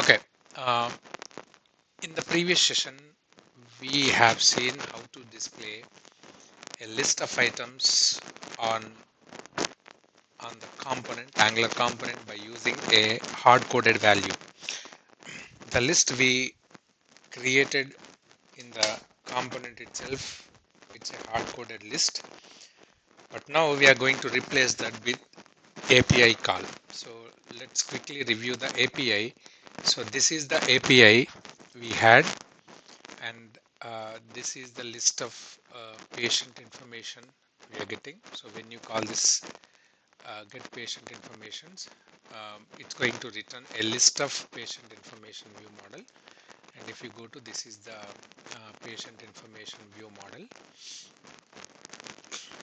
Okay, uh, in the previous session, we have seen how to display a list of items on the component, Angular component, by using a hard-coded value. The list we created in the component itself, it's a hard-coded list, but now we are going to replace that with API call. So let's quickly review the API. So this is the API we had, and this is the list of patient information we are getting. So when you call this get patient informations, it's going to return a list of patient information view model. And if you go to, this is the patient information view model.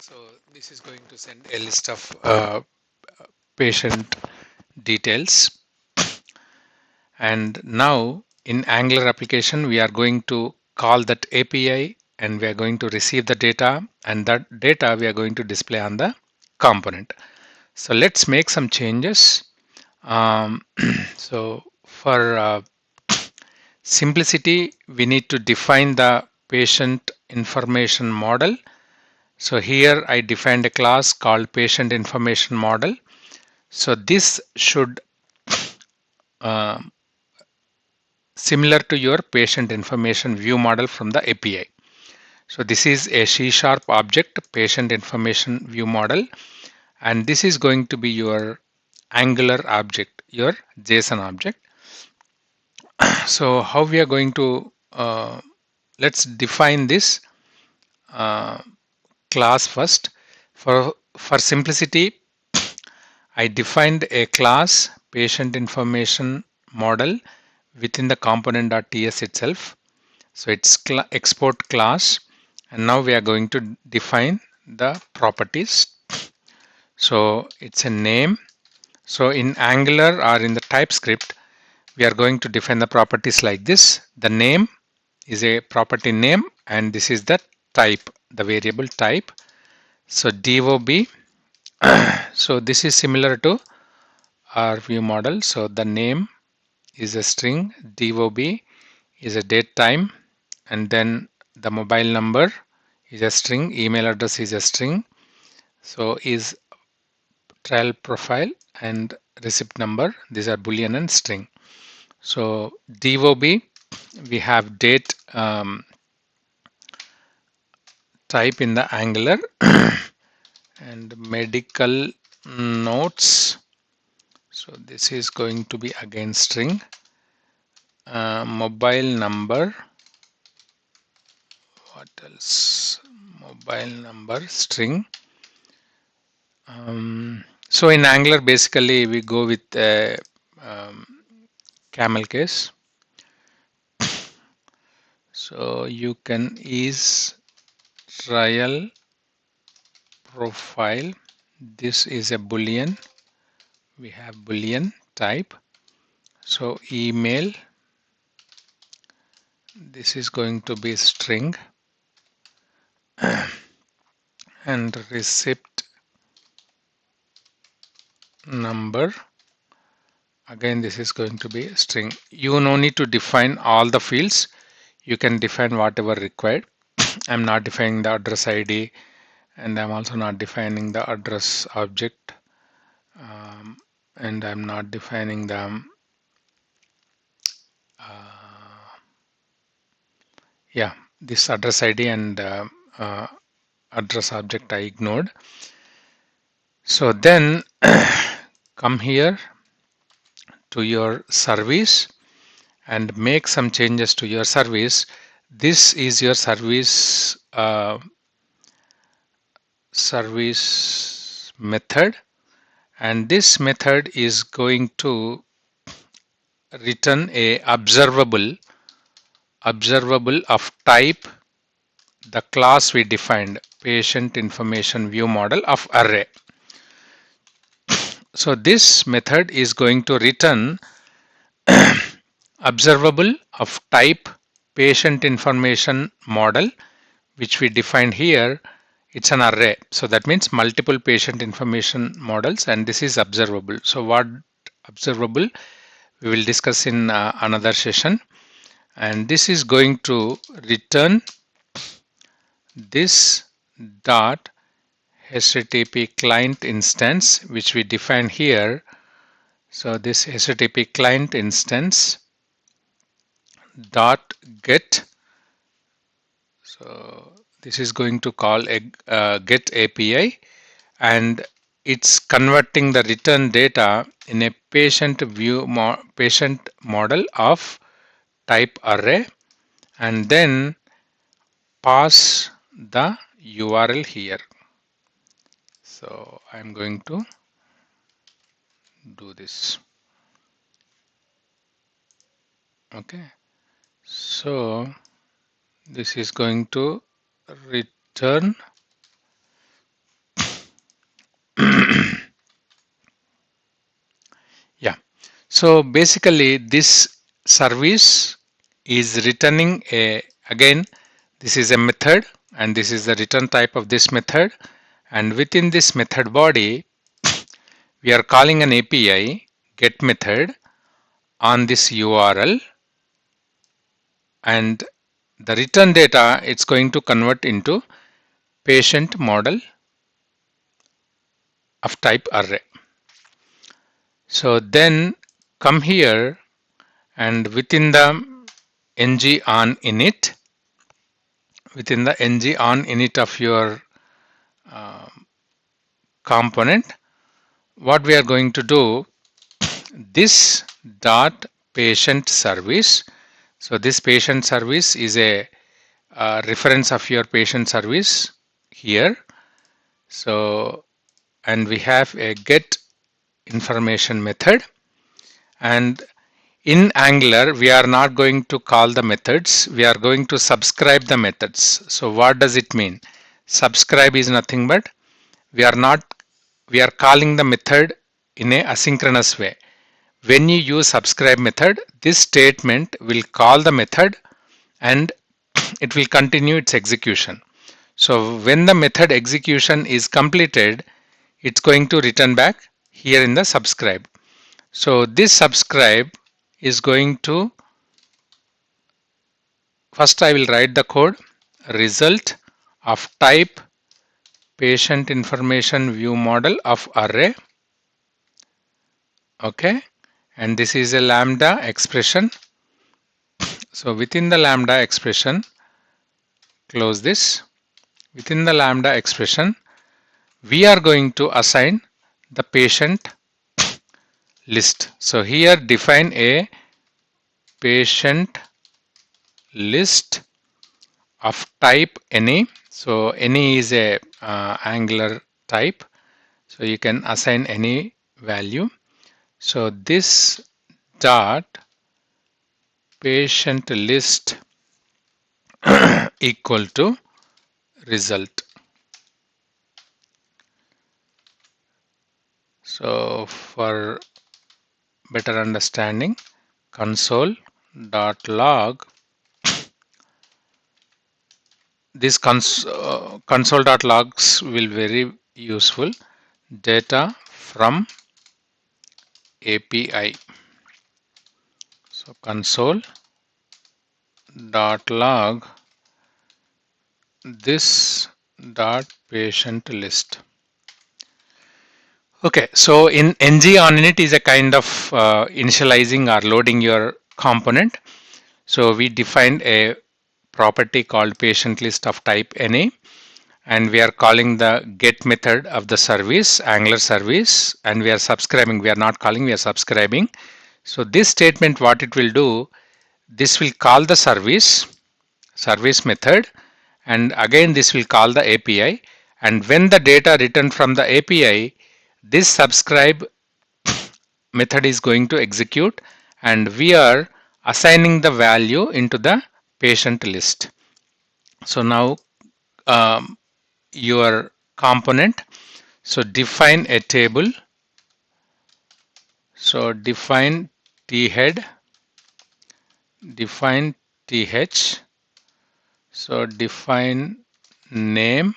So this is going to send a list of patient details. And now in Angular application, we are going to call that API, and we are going to receive the data, and that data we are going to display on the component. So let's make some changes. So for simplicity, we need to define the patient information model. So here I defined a class called patient information model. So this should similar to your patient information view model from the API. So this is a C# object patient information view model, and this is going to be your Angular object, your JSON object. So how we are going to let's define this class first. For simplicity, I defined a class patient information model within the component.ts itself. So it's export class, and now we are going to define the properties. So it's a name. So in Angular or in the TypeScript, we are going to define the properties like this. The name is a property name, and this is the type, the variable type. So DOB, so this is similar to our view model. So the name is a string, DOB is a date time, and then the mobile number is a string, email address is a string. So is trial profile and receipt number, these are boolean and string. So DOB, we have date type in the Angular and medical notes. So this is going to be again string. Mobile number, what else? Mobile number string. So in Angular, basically we go with a camel case. So you can is trial profile. This is a boolean. We have boolean type. So email, this is going to be string, and receipt number, again this is going to be string. You no need to define all the fields. You can define whatever required. I'm not defining the address ID, and I'm also not defining the address object, and I'm not defining the this address ID and address object I ignored. So then come here to your service and make some changes to your service. This is your service service method, and this method is going to return a observable of type the class we defined, patient information view model of array. So this method is going to return observable of type patient information model, which we defined here. It's an array, so that means multiple patient information models, and this is observable. So what observable? We will discuss in another session. And this is going to return this dot HTTP client instance, which we define here. So this HTTP client instance dot get. So this is going to call a get API, and it's converting the return data in a patient model of type array, and then pass the URL here. So I'm going to do this. Okay, so this is going to return yeah. So basically this service is returning again, this is a method and this is the return type of this method, and within this method body we are calling an API get method on this URL, and the return data it's going to convert into patient model of type array. So then come here, and within the ng on init, within the ng on init of your component, what we are going to do, this dot patient service. So this patient service is a reference of your patient service here. So, and we have a get information method, and in Angular we are not going to call the methods, we are going to subscribe the methods. So what does it mean? Subscribe is nothing but we are calling the method in a asynchronous way. When you use subscribe method, this statement will call the method and it will continue its execution. So when the method execution is completed, it's going to return back here in the subscribe. So this subscribe is going to, first I will write the code, result of type patient information view model of array. Okay, and this is a lambda expression. So within the lambda expression, close this. Within the lambda expression, we are going to assign the patient list. So here define a patient list of type any. So any is a Angular type. So you can assign any value. So this dot patient list equal to result. So for better understanding, console.log, this console.logs will very useful, data from API. So console.log this dot patient list. Okay, so in ng on init is a kind of initializing or loading your component. So we defined a property called patient list of type any, and we are calling the get method of the service, Angular service, and we are subscribing. We are not calling, we are subscribing. So this statement, what it will do, this will call the service method, and again this will call the API, and when the data returned from the API, this subscribe method is going to execute, and we are assigning the value into the patient list. So now your component, so define a table, so define thead, define th, so define name,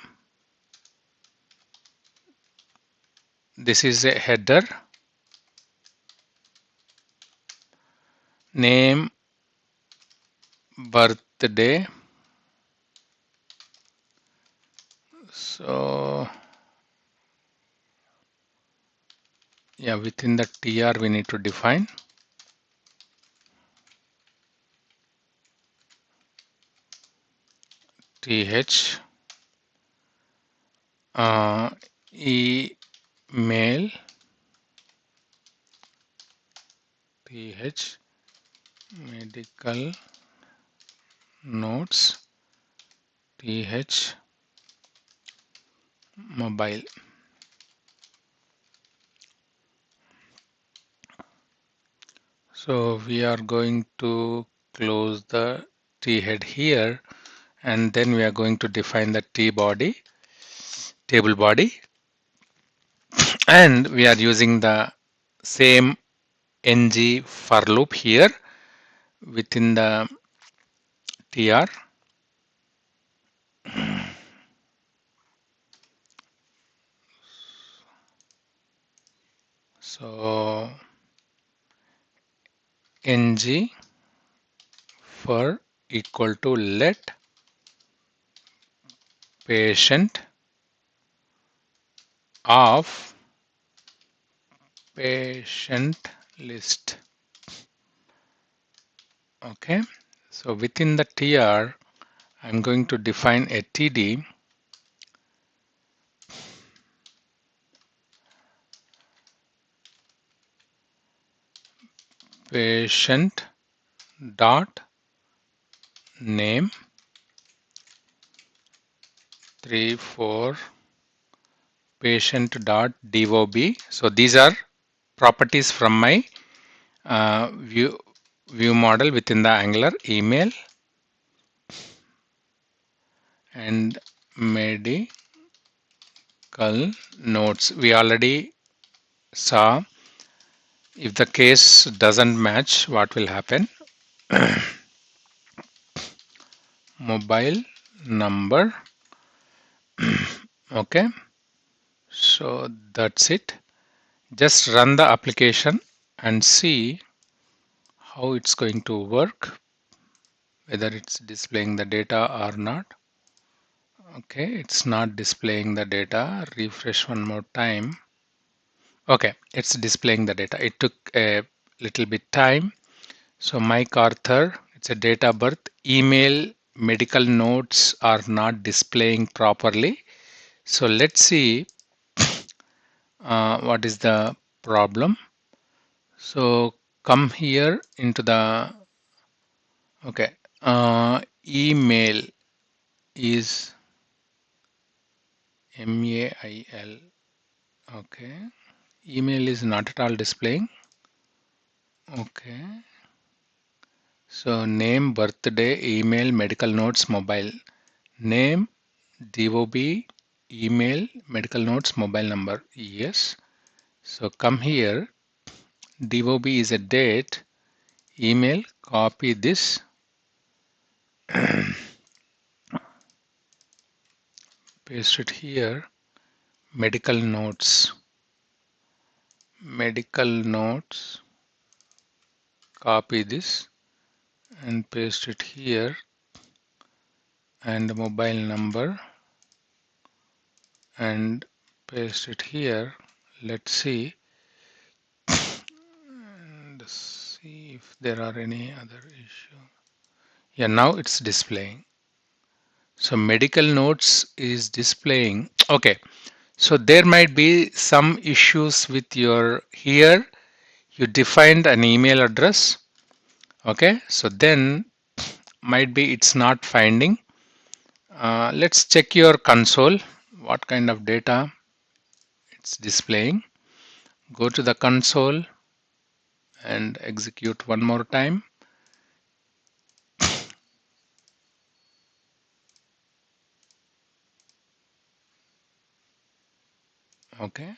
this is a header, name, birthday. So yeah, within the tr we need to define th, email, th, medical notes, th, mobile. So we are going to close the t head here, and then we are going to define the t body, table body, and we are using the same ng for loop here within the tr. So ng for equal to let patient of patient list. Okay, so within the tr I'm going to define a td patient dot name 34 patient dot dob. So these are properties from my view model within the Angular. Email and medical notes. We already saw if the case doesn't match, what will happen. Mobile number. Okay, so that's it. Just run the application and see how it's going to work, whether it's displaying the data or not. Okay, it's not displaying the data. Refresh one more time. Okay, it's displaying the data. It took a little bit time. So Mike Arthur, it's a date of birth. Email, medical notes are not displaying properly. So let's see what is the problem. So come here into the, okay, email is mail. Okay, email is not at all displaying. Okay, so name, birthday, email, medical notes, mobile. Name, DOB, email, medical notes, mobile number. Yes. So come here. DOB is a date. Email, copy this. Paste it here. Medical notes. Medical notes. Copy this and paste it here. And mobile number. And paste it here. Let's see. And see if there are any other issue. Yeah, now it's displaying. So medical notes is displaying. Okay, so there might be some issues with your here. You defined an email address. Okay, so then might be it's not finding. Let's check your console. What kind of data it's displaying. Go to the console and execute one more time. Okay.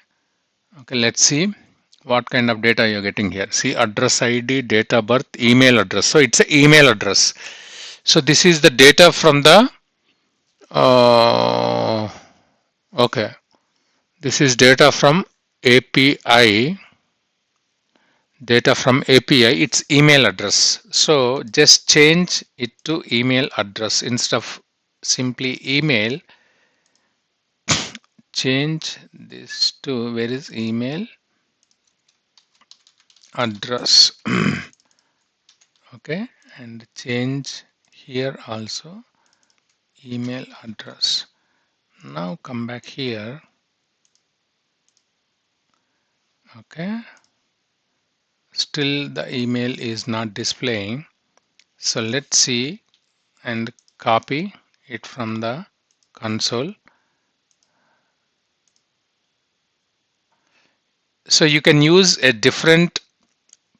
Okay, let's see what kind of data you're getting here. See, address ID, date of birth, email address. So it's an email address. So this is the data from the, okay, this is data from API data from API, it's email address. So just change it to email address instead of simply email. Change this to, where is email address? Okay, and change here also email address. Now come back here. Okay, still the email is not displaying. So let's see and copy it from the console. So you can use a different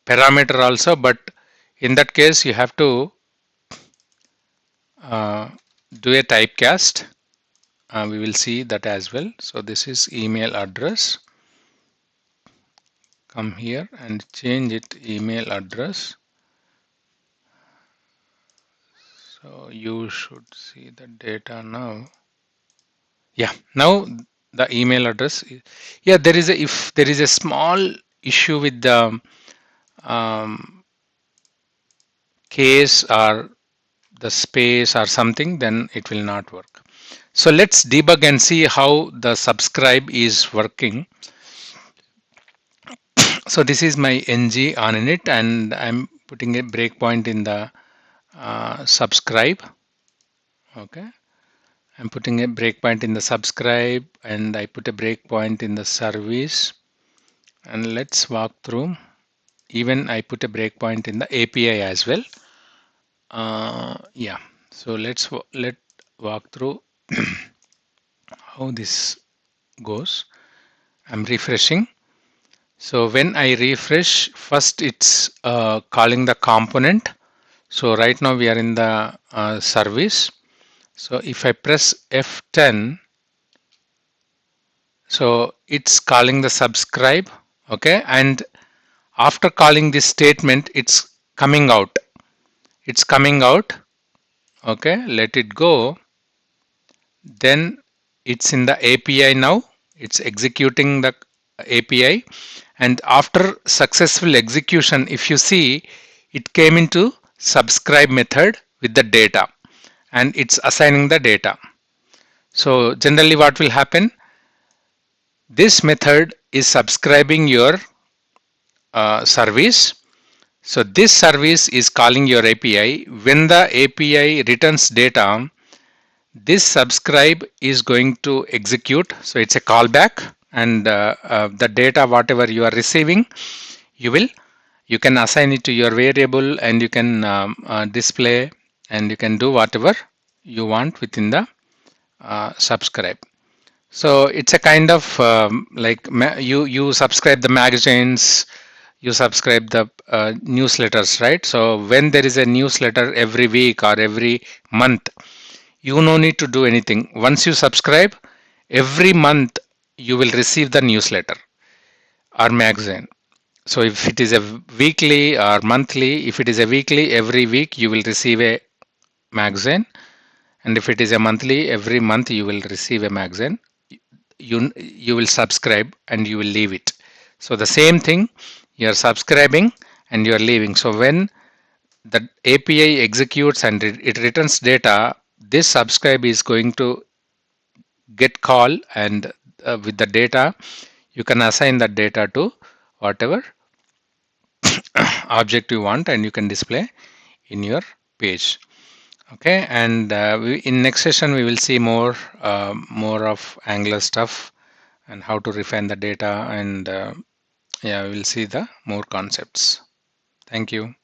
parameter also, but in that case you have to do a typecast. We will see that as well. So this is email address. Come here and change it email address. So you should see the data now. Yeah, now the email address. Yeah, there is a, if there is a small issue with the case or the space or something, then it will not work. So let's debug and see how the subscribe is working. So this is my ng on init, and I'm putting a breakpoint in the subscribe. Okay, I'm putting a breakpoint in the subscribe, and I put a breakpoint in the service. And let's walk through. Even I put a breakpoint in the API as well. Yeah, so let's walk through how this goes. I'm refreshing. So when I refresh, first it's calling the component. So right now we are in the service. So if I press F10, so it's calling the subscribe. Okay, and after calling this statement, it's coming out. It's coming out. Okay, let it go. Then it's in the API now. It's executing the API, and after successful execution, if you see, it came into subscribe method with the data, and it's assigning the data. So generally what will happen, this method is subscribing your service. So this service is calling your API. When the API returns data, this subscribe is going to execute. So it's a callback, and the data whatever you are receiving, you can assign it to your variable, and you can display, and you can do whatever you want within the subscribe. So it's a kind of like you subscribe the magazines, you subscribe the newsletters, right? So when there is a newsletter every week or every month, you no need to do anything. Once you subscribe, every month you will receive the newsletter or magazine. So if it is a weekly or monthly, if it is a weekly, every week you will receive a magazine, and if it is a monthly, every month you will receive a magazine. You will subscribe and you will leave it. So the same thing, you are subscribing and you are leaving. So when the API executes and it returns data, this subscribe is going to get call, and with the data you can assign that data to whatever object you want, and you can display in your page. Okay, and in next session we will see more of Angular stuff and how to refine the data, and yeah, we will see the more concepts. Thank you.